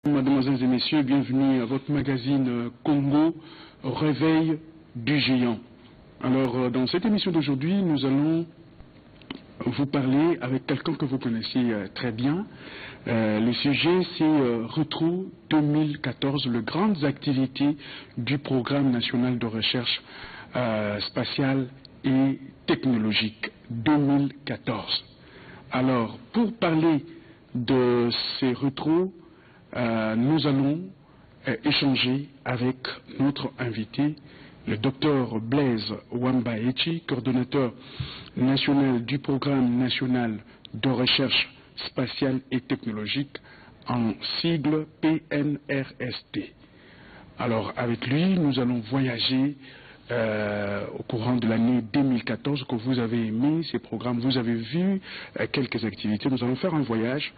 Mesdames et messieurs, bienvenue à votre magazine Congo, Réveil du géant. Alors, dans cette émission d'aujourd'hui, nous allons vous parler avec quelqu'un que vous connaissez très bien. Le sujet, c'est Retro 2014, les grandes activités du programme national de recherche spatiale et technologique 2014. Alors, pour parler de ces retros, nous allons échanger avec notre invité, le docteur Blaise Wamba Echi, coordonnateur national du programme national de recherche spatiale et technologique, en sigle PNRST. Alors, avec lui, nous allons voyager au courant de l'année 2014, que vous avez aimé ces programmes, vous avez vu quelques activités. Nous allons faire un voyage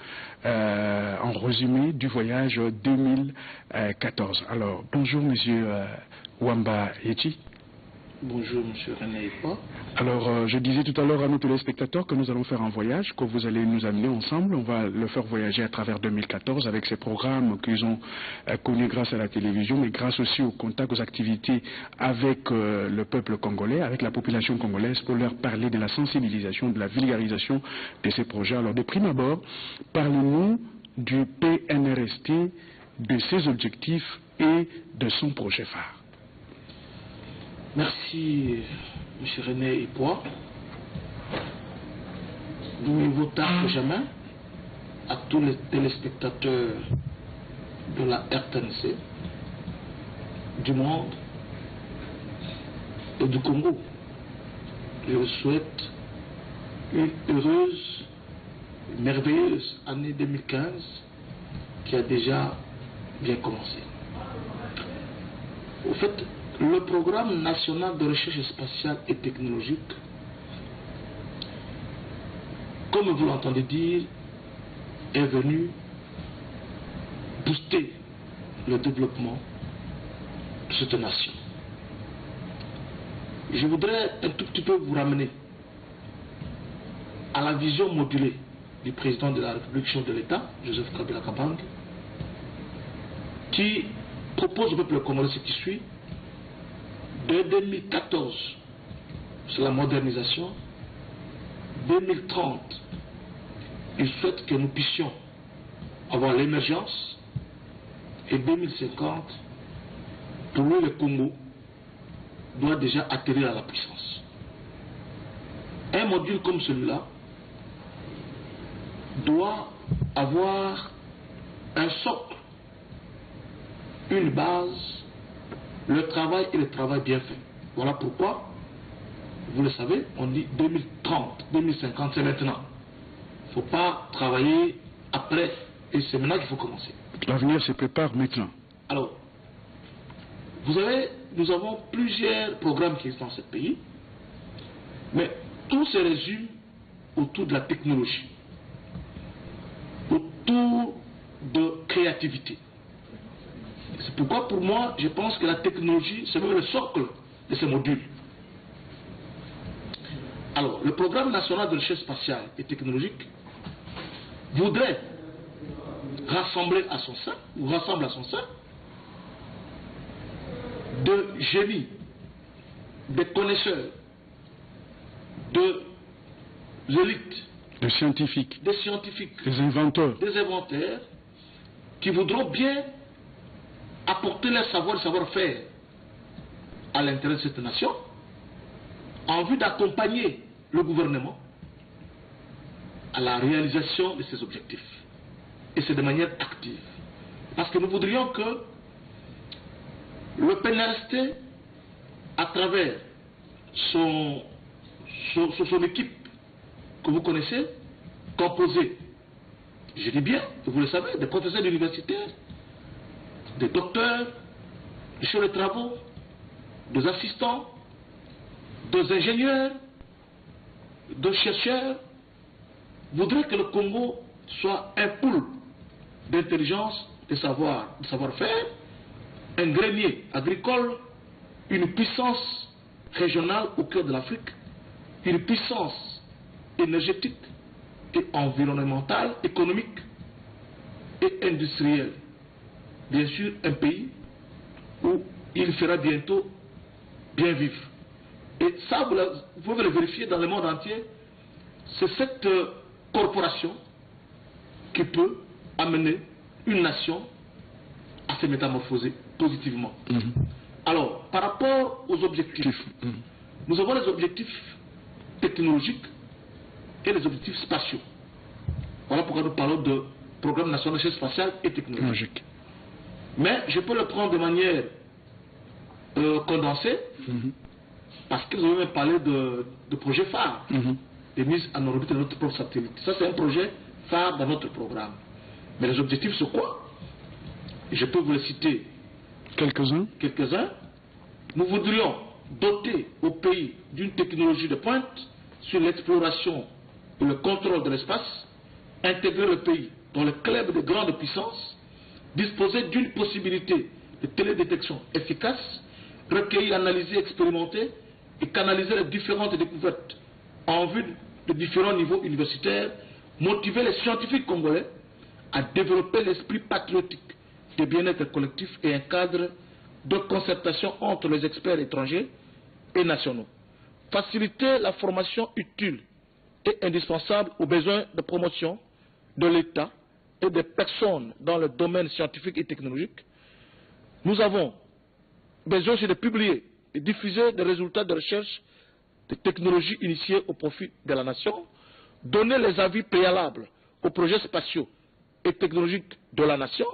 en résumé du voyage 2014. Alors, bonjour monsieur Wamba Echi. Bonjour monsieur René Epois. Alors, je disais tout à l'heure à nos téléspectateurs que nous allons faire un voyage, que vous allez nous amener ensemble. On va le faire voyager à travers 2014 avec ces programmes qu'ils ont connus grâce à la télévision, mais grâce aussi aux contacts, aux activités avec le peuple congolais, avec la population congolaise, pour leur parler de la sensibilisation, de la vulgarisation de ces projets. Alors, de prime abord, parlez-nous du PNRST, de ses objectifs et de son projet phare. Merci M. René Epois. Nous vous tard que jamais à tous les téléspectateurs de la RTNC, du monde et du Congo. Je vous souhaite une heureuse, merveilleuse année 2015 qui a déjà bien commencé. Au fait, le programme national de recherche spatiale et technologique, comme vous l'entendez dire, est venu booster le développement de cette nation. Je voudrais un tout petit peu vous ramener à la vision modulée du président de la République, chef de l'État, Joseph Kabila Kabange, qui propose au peuple congolais ce qui suit. De 2014, c'est la modernisation. 2030, il souhaite que nous puissions avoir l'émergence. Et 2050, pour lui, le Congo doit déjà atterrir à la puissance. Un module comme celui-là doit avoir un socle, une base, le travail et le travail bien fait. Voilà pourquoi, vous le savez, on dit 2030, 2050, c'est maintenant. Il ne faut pas travailler après, et c'est maintenant qu'il faut commencer. L'avenir se prépare maintenant. Alors, vous savez, nous avons plusieurs programmes qui existent dans ce pays, mais tout se résume autour de la technologie, autour de créativité. C'est pourquoi, pour moi, je pense que la technologie, c'est même le socle de ce module. Alors, le programme national de recherche spatiale et technologique voudrait rassembler à son sein, ou rassemble à son sein, de génies, des connaisseurs, des élites, des scientifiques, des inventeurs, qui voudront bien apporter leur savoir et savoir-faire à l'intérêt de cette nation, en vue d'accompagner le gouvernement à la réalisation de ses objectifs. Et c'est de manière active. Parce que nous voudrions que le PNRST, à travers son équipe que vous connaissez, composée, je dis bien, vous le savez, des professeurs universitaires, des docteurs, des chefs de travaux, des assistants, des ingénieurs, des chercheurs, voudraient que le Congo soit un pool d'intelligence, de savoir-faire, un grenier agricole, une puissance régionale au cœur de l'Afrique, une puissance énergétique et environnementale, économique et industrielle bien sûr un pays où il fera bientôt bien vivre. Et ça, vous pouvez le vérifier dans le monde entier. C'est cette corporation qui peut amener une nation à se métamorphoser positivement. Alors, par rapport aux objectifs, nous avons les objectifs technologiques et les objectifs spatiaux. Voilà pourquoi nous parlons de programme national de recherche spatiale et technologique. Mais je peux le prendre de manière condensée, parce que nous avons même parlé de projets phares, de mise en orbite de notre propre satellite. Ça, c'est un projet phare dans notre programme. Mais les objectifs, c'est quoi? Je peux vous les citer quelques-uns. Nous voudrions doter au pays d'une technologie de pointe sur l'exploration et le contrôle de l'espace, intégrer le pays dans le club de grandes puissances, disposer d'une possibilité de télédétection efficace, recueillir, analyser, expérimenter et canaliser les différentes découvertes en vue de différents niveaux universitaires, motiver les scientifiques congolais à développer l'esprit patriotique de bien-être collectif et un cadre de concertation entre les experts étrangers et nationaux. Faciliter la formation utile et indispensable aux besoins de promotion de l'État et des personnes dans le domaine scientifique et technologique. Nous avons besoin aussi de publier et diffuser des résultats de recherche des technologies initiées au profit de la nation, donner les avis préalables aux projets spatiaux et technologiques de la nation,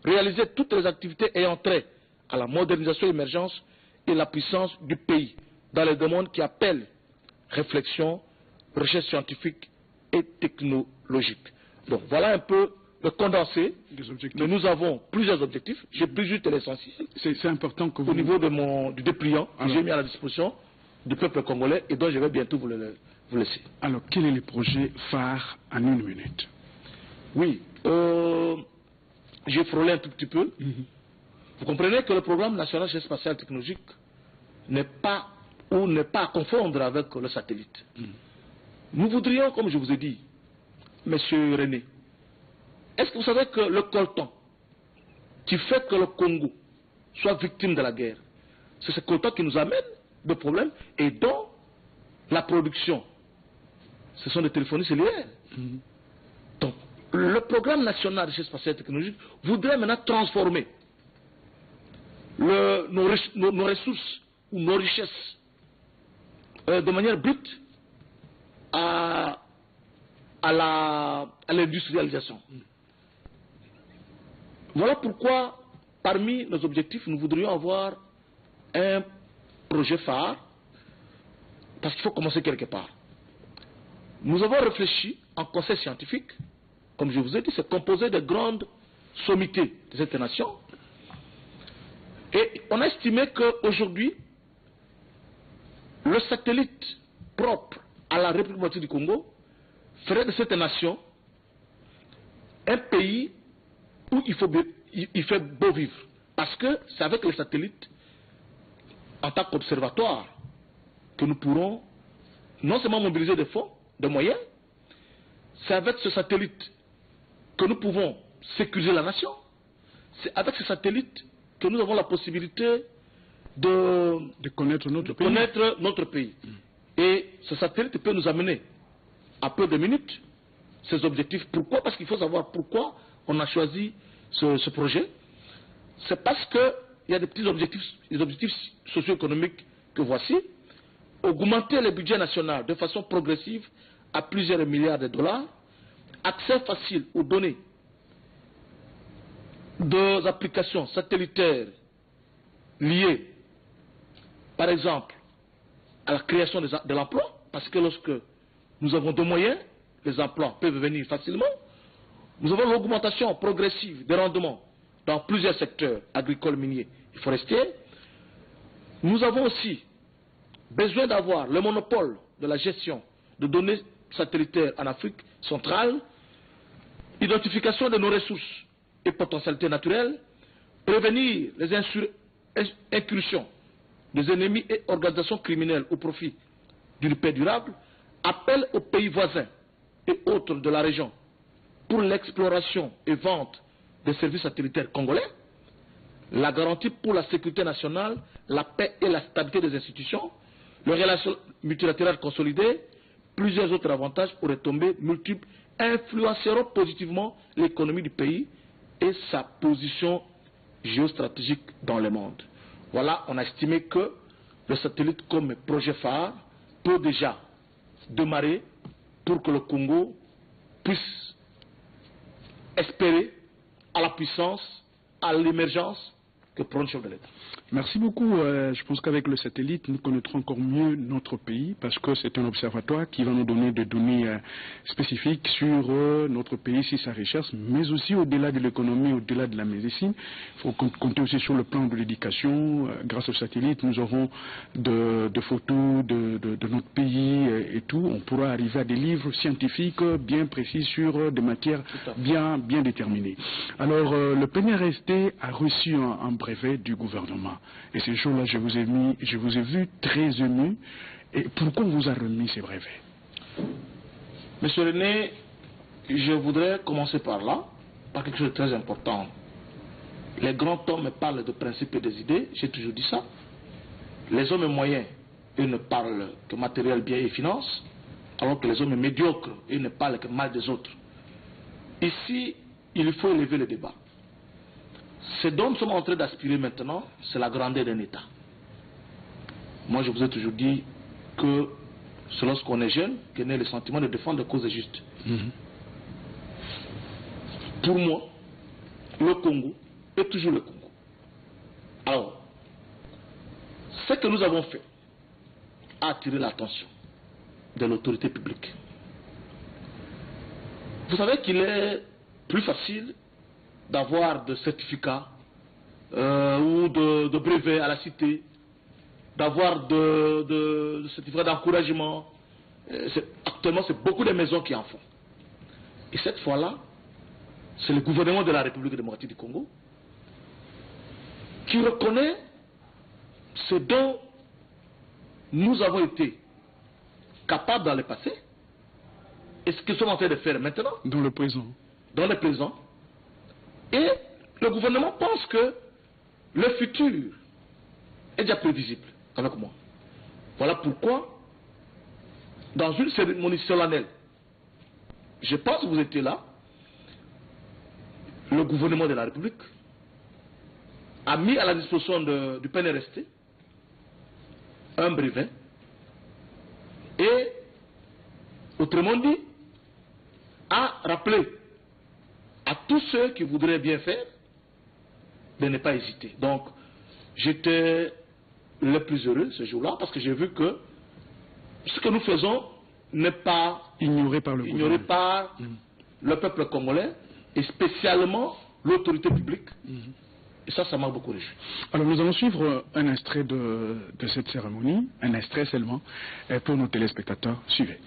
réaliser toutes les activités ayant trait à la modernisation et l'émergence et la puissance du pays dans les domaines qui appellent réflexion, recherche scientifique et technologique. Donc voilà un peu le condensé. Mais nous avons plusieurs objectifs. J'ai pris juste l'essentiel. C'est important que vous... Au niveau de du dépliant que j'ai mis à la disposition du peuple congolais et dont je vais bientôt vous laisser. Alors, quel est le projet phare en 1 minute? Oui, j'ai frôlé un tout petit peu. Vous comprenez que le programme national de spatiale et technologique n'est pas à confondre avec le satellite. Nous voudrions, comme je vous ai dit, Monsieur René, est-ce que vous savez que le coltan qui fait que le Congo soit victime de la guerre, c'est ce coltan qui nous amène des problèmes et dont la production, ce sont des téléphones cellulaires. Donc, le programme national de recherche spatiale et technologique voudrait maintenant transformer nos ressources ou nos richesses de manière brute à l'industrialisation. Voilà pourquoi, parmi nos objectifs, nous voudrions avoir un projet phare, parce qu'il faut commencer quelque part. Nous avons réfléchi en conseil scientifique, comme je vous ai dit, c'est composé de grandes sommités de cette nation, et on a estimé qu'aujourd'hui, le satellite propre à la République démocratique du Congo ferait de cette nation un pays où il fait beau vivre. Parce que c'est avec les satellites, en tant qu'observatoire, que nous pourrons non seulement mobiliser des fonds, des moyens, c'est avec ce satellite que nous pouvons sécuriser la nation, c'est avec ce satellite que nous avons la possibilité de connaître notre pays. Et ce satellite peut nous amener à peu de minutes ces objectifs. Pourquoi? Parce qu'il faut savoir pourquoi on a choisi ce projet. C'est parce qu'il y a des petits objectifs, des objectifs socio-économiques que voici. Augmenter le budget national de façon progressive à plusieurs milliards de dollars. Accès facile aux données des applications satellitaires liées, par exemple, à la création de l'emploi, parce que lorsque nous avons des moyens, les emplois peuvent venir facilement. Nous avons l'augmentation progressive des rendements dans plusieurs secteurs agricoles, miniers et forestiers. Nous avons aussi besoin d'avoir le monopole de la gestion de données satellitaires en Afrique centrale, identification de nos ressources et potentialités naturelles, prévenir les incursions des ennemis et organisations criminelles au profit d'une paix durable, appel aux pays voisins et autres de la région pour l'exploration et vente des services satellitaires congolais, la garantie pour la sécurité nationale, la paix et la stabilité des institutions, les relations multilatérales consolidées, plusieurs autres avantages aux retombées multiples influenceront positivement l'économie du pays et sa position géostratégique dans le monde. Voilà, on a estimé que le satellite comme projet phare peut déjà démarrer pour que le Congo puisse espérer à la puissance, à l'émergence que prend le chef de l'État. Merci beaucoup. Je pense qu'avec le satellite, nous connaîtrons encore mieux notre pays parce que c'est un observatoire qui va nous donner des données spécifiques sur notre pays, sur sa richesse, mais aussi au-delà de l'économie, au-delà de la médecine. Il faut compter aussi sur le plan de l'éducation. Grâce au satellite, nous aurons de photos de notre pays et tout. On pourra arriver à des livres scientifiques bien précis sur des matières bien déterminées. Alors, le PNRST a reçu un brevet du gouvernement. Et ce jour-là, je vous ai vu très ému. Et pourquoi on vous a remis ces brevets? Monsieur René, je voudrais commencer par là, par quelque chose de très important. Les grands hommes parlent de principes et des idées, j'ai toujours dit ça. Les hommes moyens, eux ne parlent que matériel, bien et finance, alors que les hommes médiocres, eux ne parlent que mal des autres. Ici, il faut élever le débat. Ce dont nous sommes en train d'aspirer maintenant, c'est la grandeur d'un État. Moi, je vous ai toujours dit que c'est lorsqu'on est jeune qu'on a le sentiment de défendre des causes justes. Pour moi, le Congo est toujours le Congo. Alors, ce que nous avons fait a attiré l'attention de l'autorité publique. Vous savez qu'il est plus facile d'avoir de certificats ou de brevets à la cité, d'avoir de certificats d'encouragement. Actuellement, c'est beaucoup de maisons qui en font. Et cette fois-là, c'est le gouvernement de la République démocratique du Congo qui reconnaît ce dont nous avons été capables dans le passé et ce que nous sommes en train de faire maintenant. Dans le présent. Dans le présent. Et le gouvernement pense que le futur est déjà prévisible avec moi. Voilà pourquoi, dans une cérémonie solennelle, je pense que vous étiez là, le gouvernement de la République a mis à la disposition du PNRST un brevet et, autrement dit, a rappelé à tous ceux qui voudraient bien faire de ne pas hésiter. Donc, j'étais le plus heureux ce jour-là parce que j'ai vu que ce que nous faisons n'est pas ignoré par le peuple congolais et spécialement l'autorité publique. Et ça m'a beaucoup réjoui. Alors nous allons suivre un extrait de cette cérémonie, un extrait seulement, pour nos téléspectateurs. Suivez.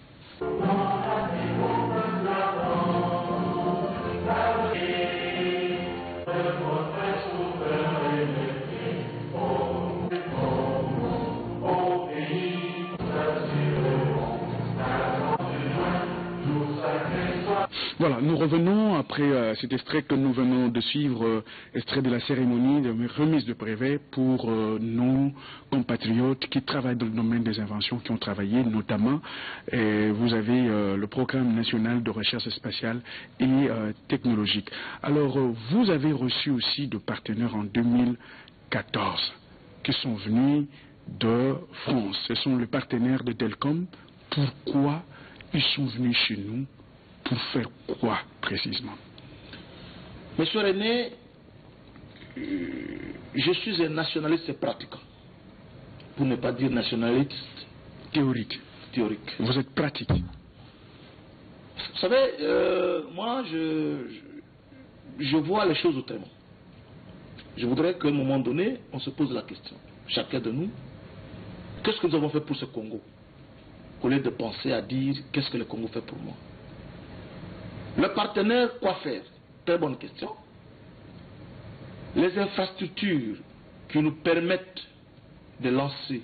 Voilà, nous revenons après cet extrait que nous venons de suivre, extrait de la cérémonie de remise de brevet pour nos compatriotes qui travaillent dans le domaine des inventions, qui ont travaillé notamment. Vous avez le programme national de recherche spatiale et technologique. Alors, vous avez reçu aussi de partenaires en 2014 qui sont venus de France. Ce sont les partenaires de Delcom. Pourquoi ils sont venus chez nous? Pour faire quoi précisément? Monsieur René, je suis un nationaliste pratiquant, pour ne pas dire nationaliste théorique. Vous êtes pratique. Vous savez, moi je vois les choses autrement. Je voudrais qu'à un moment donné, on se pose la question, chacun de nous, qu'est-ce que nous avons fait pour ce Congo? Au lieu de penser à dire, qu'est-ce que le Congo fait pour moi? Le partenaire, quoi faire? Très bonne question. Les infrastructures qui nous permettent de lancer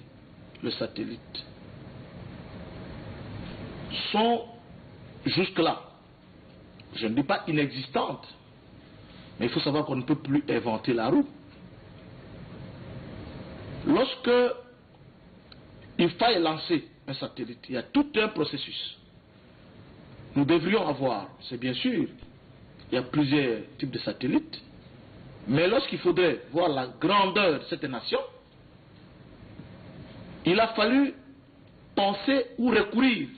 le satellite sont jusque-là, je ne dis pas inexistantes, mais il faut savoir qu'on ne peut plus inventer la roue. lorsque il faille lancer un satellite, il y a tout un processus. Nous devrions avoir, c'est bien sûr, il y a plusieurs types de satellites, mais lorsqu'il faudrait voir la grandeur de cette nation, il a fallu penser ou recourir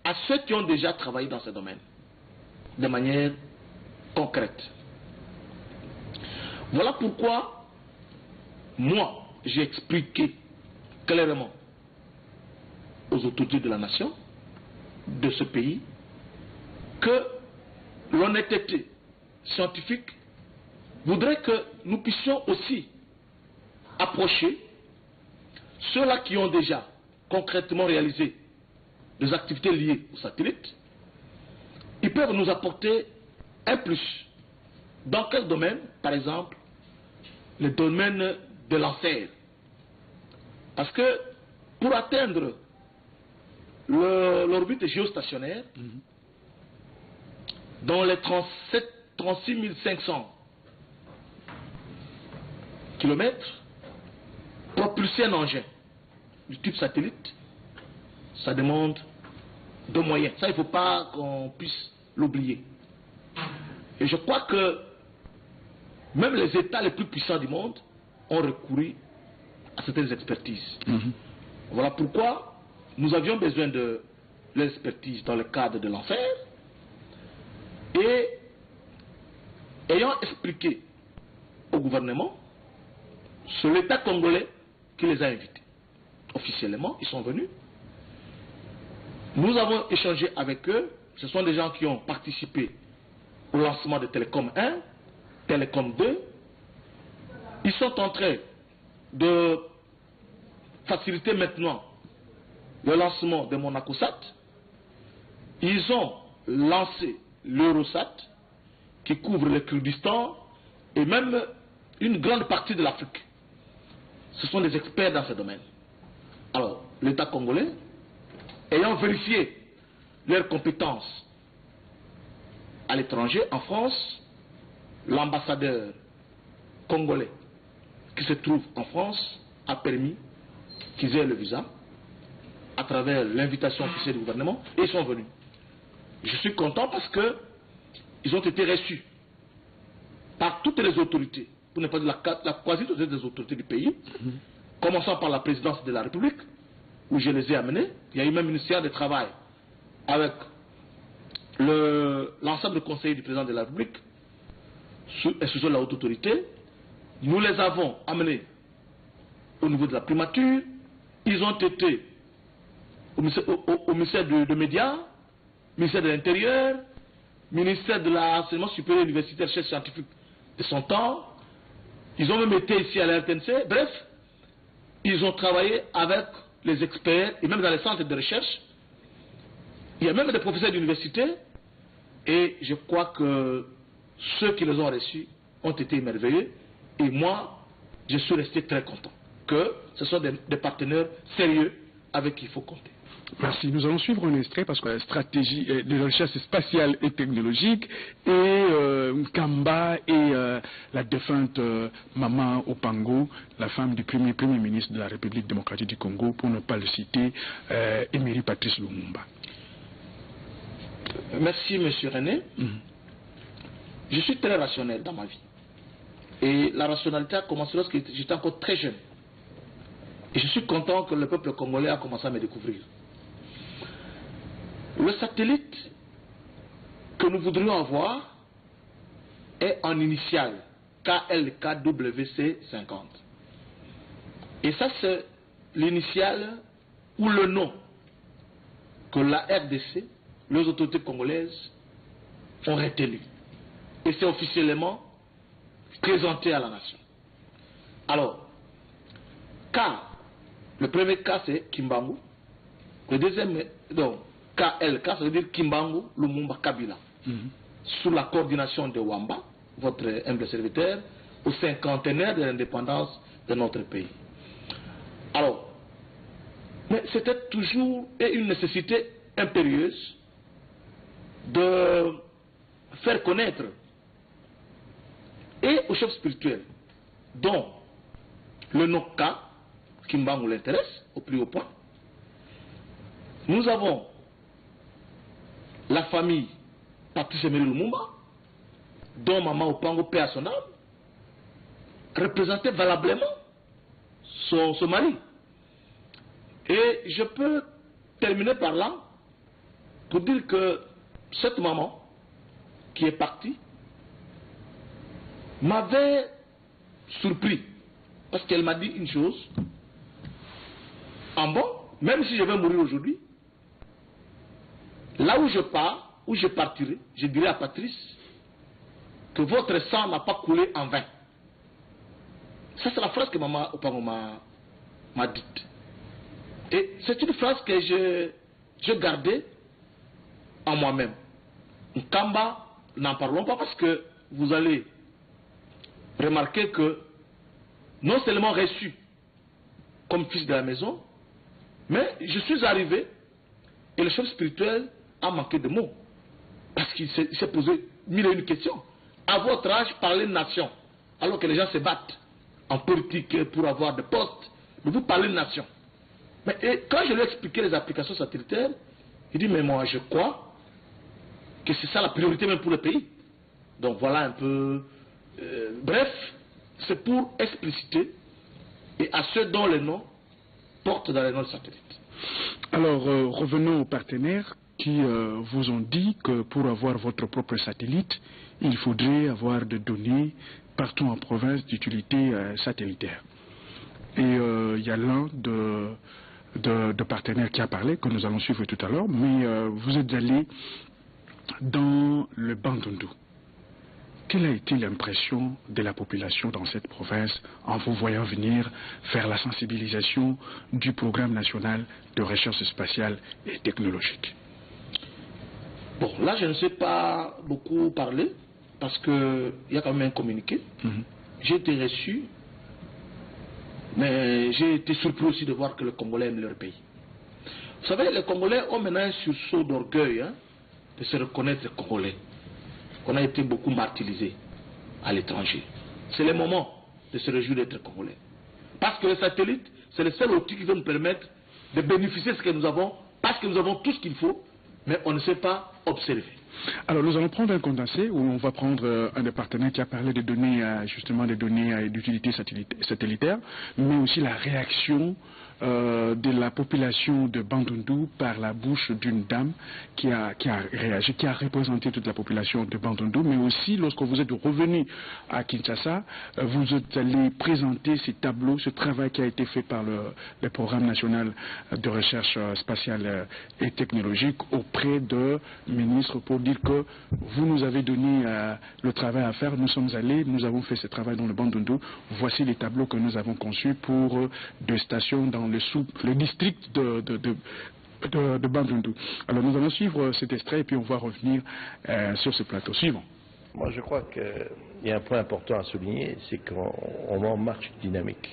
à ceux qui ont déjà travaillé dans ce domaine, de manière concrète. Voilà pourquoi, moi, j'ai expliqué clairement aux autorités de la nation, de ce pays, que l'honnêteté scientifique voudrait que nous puissions aussi approcher ceux-là qui ont déjà concrètement réalisé des activités liées aux satellites. Ils peuvent nous apporter un plus. Dans quel domaine? Par exemple, le domaine de lanceurs. Parce que pour atteindre l'orbite géostationnaire, dans les 36 500 km, propulser un engin du type satellite, ça demande de moyens. Ça, il ne faut pas qu'on puisse l'oublier. Et je crois que même les États les plus puissants du monde ont recouru à certaines expertises. Voilà pourquoi nous avions besoin de l'expertise dans le cadre de l'enfer. Et ayant expliqué au gouvernement, c'est l'État congolais qui les a invités. Officiellement, ils sont venus. Nous avons échangé avec eux. Ce sont des gens qui ont participé au lancement de Télécom 1, Télécom 2. Ils sont en train de faciliter maintenant le lancement de Monacosat. Ils ont lancé l'Eurosat qui couvre le Kurdistan et même une grande partie de l'Afrique. Ce sont des experts dans ce domaine. Alors, l'État congolais, ayant vérifié leurs compétences à l'étranger, en France, l'ambassadeur congolais qui se trouve en France a permis qu'ils aient le visa à travers l'invitation officielle du gouvernement et ils sont venus. Je suis content parce que ils ont été reçus par toutes les autorités, pour ne pas dire la quasi-totalité des autorités du pays, commençant par la présidence de la République, où je les ai amenés. Il y a eu même une séance de travail avec l'ensemble des conseillers du président de la République, et sous la haute autorité. Nous les avons amenés au niveau de la primature. Ils ont été au ministère de médias, ministère de l'Intérieur, ministère de l'enseignement supérieur universitaire, chef scientifique de son temps. Ils ont même été ici à la RTNC. Bref, ils ont travaillé avec les experts et même dans les centres de recherche. Il y a même des professeurs d'université. Et je crois que ceux qui les ont reçus ont été émerveillés. Et moi, je suis resté très content que ce sont des partenaires sérieux avec qui il faut compter. Merci. Nous allons suivre un extrait parce que la stratégie de recherche spatiale et technologique et Kamba et la défunte Maman Opango, la femme du premier ministre de la République démocratique du Congo, pour ne pas le citer, Emery Patrice Lumumba. Merci, M. René. Je suis très rationnel dans ma vie. Et la rationalité a commencé lorsque j'étais encore très jeune. Et je suis content que le peuple congolais a commencé à me découvrir. Le satellite que nous voudrions avoir est en initiale KLKWC50. Et ça, c'est l'initiale ou le nom que la RDC, les autorités congolaises, ont retenu. Et c'est officiellement présenté à la nation. Alors, K, le premier K c'est Kimbangu, le deuxième, donc KLK, ça veut dire Kimbangu Lumumba Kabila, sous la coordination de Wamba, votre humble serviteur, au cinquantenaire de l'indépendance de notre pays. Alors, mais c'était toujours une nécessité impérieuse de faire connaître et au chef spirituel, dont le nom K, Kimbangu l'intéresse au plus haut point. Nous avons la famille Patrice Emery Lumumba, dont Maman Opango, paix à son âme, représentait valablement son mari. Et je peux terminer par là pour dire que cette maman qui est partie m'avait surpris parce qu'elle m'a dit une chose. En bon, même si je vais mourir aujourd'hui, là où je pars, où je partirai, je dirai à Patrice que votre sang n'a pas coulé en vain. Ça, c'est la phrase que Maman Opango m'a dite. Et c'est une phrase que je gardais en moi-même. Nkamba, n'en parlons pas parce que vous allez remarquer que non seulement reçu comme fils de la maison, mais je suis arrivé et le chef spirituel a manqué de mots. Parce qu'il s'est posé mille et une questions. À votre âge, parler de nation, alors que les gens se battent en politique pour avoir des postes, mais vous parlez de nation. Mais quand je lui ai expliqué les applications satellitaires, il dit, mais moi je crois que c'est ça la priorité même pour le pays. Donc voilà un peu... bref, c'est pour expliciter et à ceux dont les noms portent dans les noms de satellites. Alors, revenons aux partenaires qui vous ont dit que pour avoir votre propre satellite, il faudrait avoir des données partout en province d'utilité satellitaire. Et il y a l'un de partenaires qui a parlé, que nous allons suivre tout à l'heure, mais vous êtes allé dans le Bandundu. Quelle a été l'impression de la population dans cette province en vous voyant venir faire la sensibilisation du programme national de recherche spatiale et technologique? Bon, là je ne sais pas beaucoup parler parce qu'il y a quand même un communiqué. J'ai été reçu, mais j'ai été surpris aussi de voir que les Congolais aiment leur pays. Vous savez, les Congolais ont maintenant un sursaut d'orgueil de se reconnaître Congolais. On a été beaucoup martyrisés à l'étranger. C'est le moment de se réjouir d'être Congolais. Parce que les satellites, c'est le seul outil qui va nous permettre de bénéficier de ce que nous avons, parce que nous avons tout ce qu'il faut, mais on ne sait pas observer. Alors nous allons prendre un condensé où on va prendre un des partenaires qui a parlé des données, justement des données d'utilité satellitaire, mais aussi la réaction de la population de Bandundu par la bouche d'une dame qui a réagi, qui a représenté toute la population de Bandundu, mais aussi lorsque vous êtes revenu à Kinshasa, vous êtes allé présenter ces tableaux, ce travail qui a été fait par le programme national de recherche spatiale et technologique auprès de ministres pour dire que vous nous avez donné le travail à faire, nous sommes allés, nous avons fait ce travail dans le Bandundu, voici les tableaux que nous avons conçus pour deux stations dans le district de Bandundu. Alors nous allons suivre cet extrait et puis on va revenir sur ce plateau suivant. Moi je crois qu'il y a un point important à souligner, c'est qu'on marche une dynamique.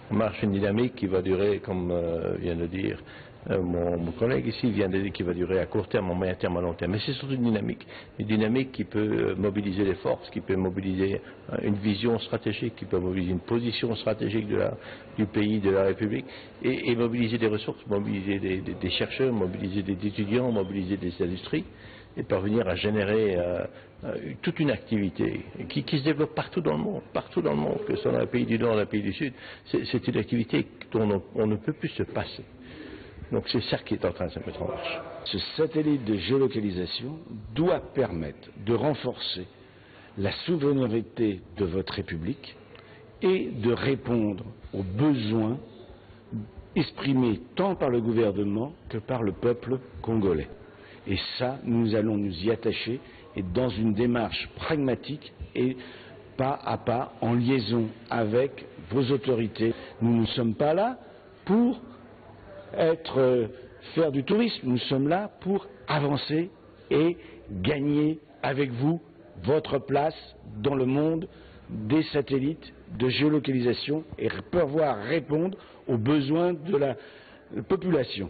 On marche une dynamique qui va durer, comme vient de dire mon collègue ici, vient de dire qu'il va durer à court terme, à moyen terme, à long terme. Mais c'est surtout une dynamique qui peut mobiliser les forces, qui peut mobiliser une vision stratégique, qui peut mobiliser une position stratégique du pays, de la République, et mobiliser des ressources, mobiliser des chercheurs, mobiliser des étudiants, mobiliser des industries, et parvenir à générer toute une activité qui se développe partout dans le monde, que ce soit dans les pays du Nord, dans les pays du Sud. C'est une activité dont on ne peut plus se passer. Donc c'est ça qui est en train de se mettre en marche. Ce satellite de géolocalisation doit permettre de renforcer la souveraineté de votre République et de répondre aux besoins exprimés tant par le gouvernement que par le peuple congolais. Et ça, nous allons nous y attacher et dans une démarche pragmatique et pas à pas en liaison avec vos autorités. Nous ne sommes pas là pour faire du tourisme, nous sommes là pour avancer et gagner avec vous votre place dans le monde des satellites de géolocalisation et pouvoir répondre aux besoins de la population.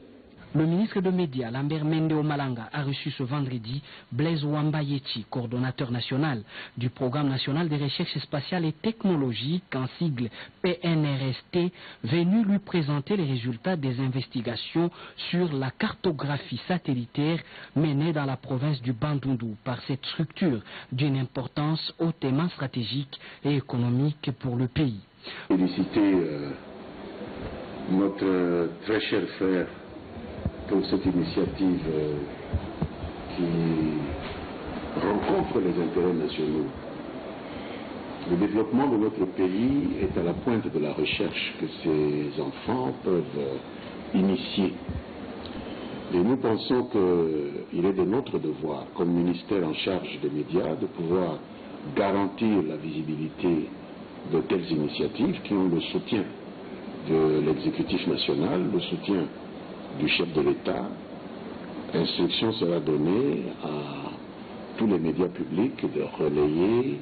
Le ministre des Médias, Lambert Mende Omalanga, a reçu ce vendredi Blaise Wamba Yeti, coordonnateur national du Programme national de recherche spatiale et technologique, en sigle PNRST, venu lui présenter les résultats des investigations sur la cartographie satellitaire menée dans la province du Bandundu par cette structure d'une importance hautement stratégique et économique pour le pays. Féliciter notre très cher frère pour cette initiative qui rencontre les intérêts nationaux. Le développement de notre pays est à la pointe de la recherche que ces enfants peuvent initier. Et nous pensons qu'il est de notre devoir, comme ministère en charge des médias, de pouvoir garantir la visibilité de telles initiatives qui ont le soutien de l'exécutif national, le soutien du chef de l'État. Instruction sera donnée à tous les médias publics de relayer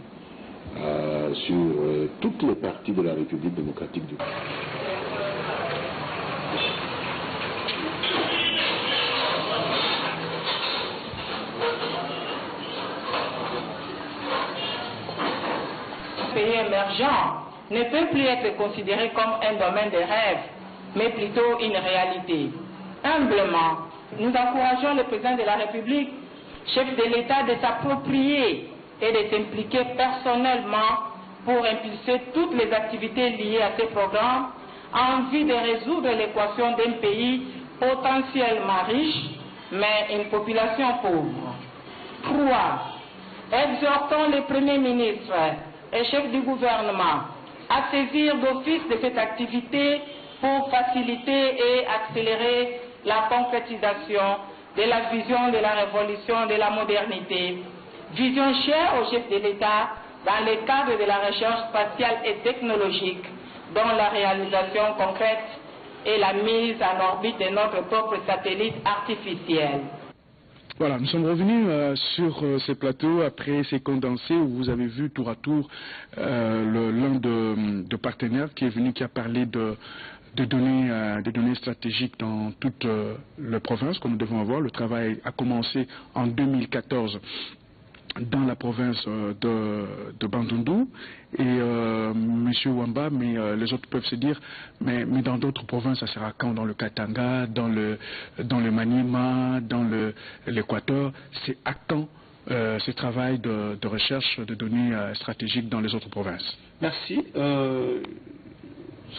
sur toutes les parties de la République démocratique du Congo. Le pays émergent ne peut plus être considéré comme un domaine de rêve, mais plutôt une réalité. Humblement, nous encourageons le président de la République, chef de l'État, de s'approprier et de s'impliquer personnellement pour impulser toutes les activités liées à ces programmes en vue de résoudre l'équation d'un pays potentiellement riche, mais une population pauvre. 3. Exhortons le Premier ministre et chef du gouvernement à saisir d'office de cette activité pour faciliter et accélérer la concrétisation de la vision de la révolution de la modernité, vision chère au chef de l'État dans le cadre de la recherche spatiale et technologique, dont la réalisation concrète est la mise en orbite de notre propre satellite artificiel. Voilà, nous sommes revenus sur ces plateaux après ces condensés où vous avez vu tour à tour l'un de partenaires qui est venu, qui a parlé de données stratégiques dans toute la province que nous devons avoir. Le travail a commencé en 2014 dans la province de Bandundu et M. Wamba, mais les autres peuvent se dire, mais dans d'autres provinces, ça sera quand? Dans le Katanga, dans le Maniema, dans l'Équateur, c'est à quand ce travail de recherche de données stratégiques dans les autres provinces? Merci.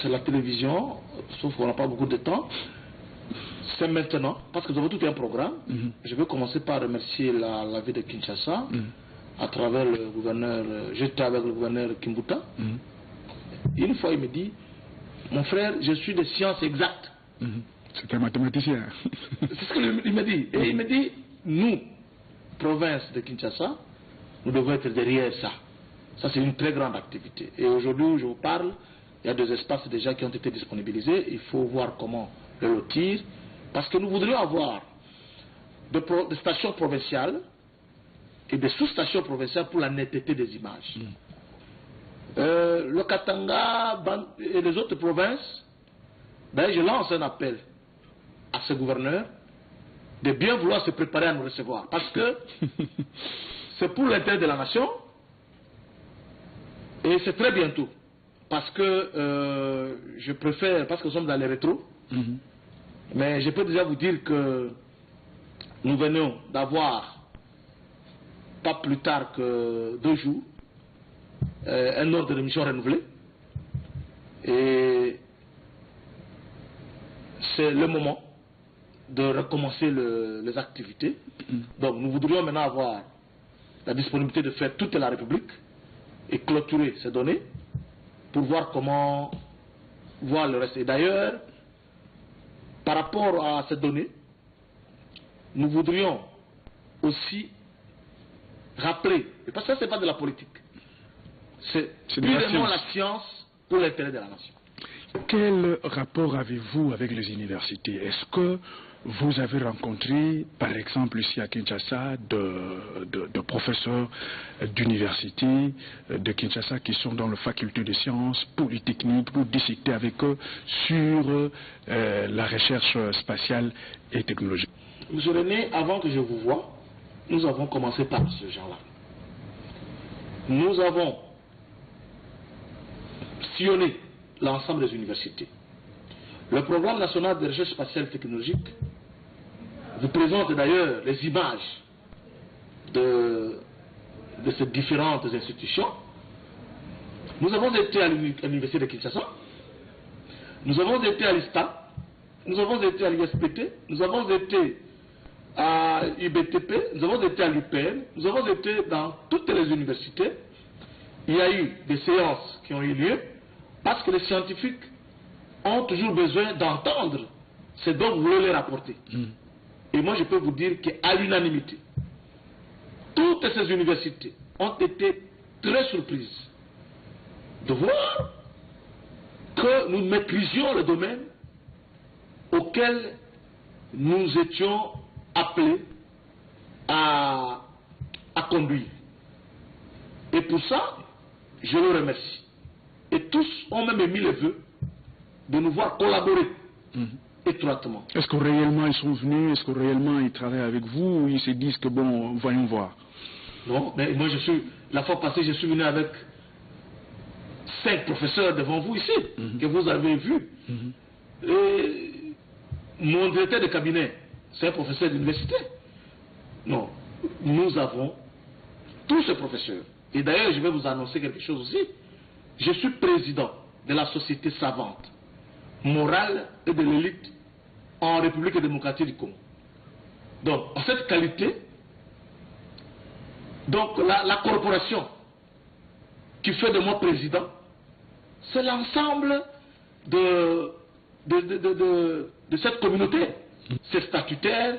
C'est la télévision, sauf qu'on n'a pas beaucoup de temps. C'est maintenant, parce que nous avons tout un programme. Je veux commencer par remercier la ville de Kinshasa, à travers le gouverneur, j'étais avec le gouverneur Kimbuta. Une fois, il me dit, mon frère, je suis de sciences exactes. C'est un mathématicien. C'est ce qu'il me dit. Et il me dit, nous, province de Kinshasa, nous devons être derrière ça. Ça, c'est une très grande activité. Et aujourd'hui où je vous parle, il y a des espaces déjà qui ont été disponibilisés. Il faut voir comment le lotir. Parce que nous voudrions avoir des stations provinciales et des sous-stations provinciales pour la netteté des images. Le Katanga et les autres provinces, ben, je lance un appel à ce gouverneur de bien vouloir se préparer à nous recevoir. Parce que c'est pour l'intérêt de la nation et c'est très bientôt. Parce que je préfère, parce que nous sommes dans les rétros, mais je peux déjà vous dire que nous venons d'avoir, pas plus tard que 2 jours, un ordre de mission renouvelé. Et c'est le moment de recommencer les activités. Donc nous voudrions maintenant avoir la disponibilité de faire toute la République et clôturer ces données pour voir comment voir le reste. Et d'ailleurs, par rapport à ces données, nous voudrions aussi rappeler, et parce que ça c'est pas de la politique, c'est purement la science pour l'intérêt de la nation. Quel rapport avez-vous avec les universités? Est-ce que vous avez rencontré, par exemple ici à Kinshasa, de professeurs d'université de Kinshasa qui sont dans la faculté de sciences polytechniques pour discuter avec eux sur la recherche spatiale et technologique. Monsieur René, avant que je vous voie, nous avons commencé par ce genre-là. Nous avons sillonné l'ensemble des universités. Le programme national de recherche spatiale et technologique vous présente d'ailleurs les images de ces différentes institutions. Nous avons été à l'université de Kinshasa, nous avons été à l'ISTA, nous avons été à l'ISPT, nous avons été à l'IBTP, nous avons été à l'UPM, nous avons été dans toutes les universités. Il y a eu des séances qui ont eu lieu parce que les scientifiques ont toujours besoin d'entendre ce dont vous voulez les rapporter. Et moi je peux vous dire qu'à l'unanimité, toutes ces universités ont été très surprises de voir que nous maîtrisions le domaine auquel nous étions appelés à conduire. Et pour ça, je le remercie. Et tous ont même émis le vœu de nous voir collaborer étroitement. Est-ce que réellement ils sont venus, est-ce que réellement ils travaillent avec vous, ou ils se disent que bon, voyons voir? Non, mais moi la fois passée, je suis venu avec 5 professeurs devant vous ici, que vous avez vus. Et mon directeur de cabinet, c'est un professeur d'université. Non, nous avons tous ces professeurs. Et d'ailleurs, je vais vous annoncer quelque chose aussi. Je suis président de la société savante, morale et de l'élite en République démocratique du Congo. Donc, en cette qualité, donc la corporation qui fait de moi président, c'est l'ensemble de cette communauté. C'est statutaire,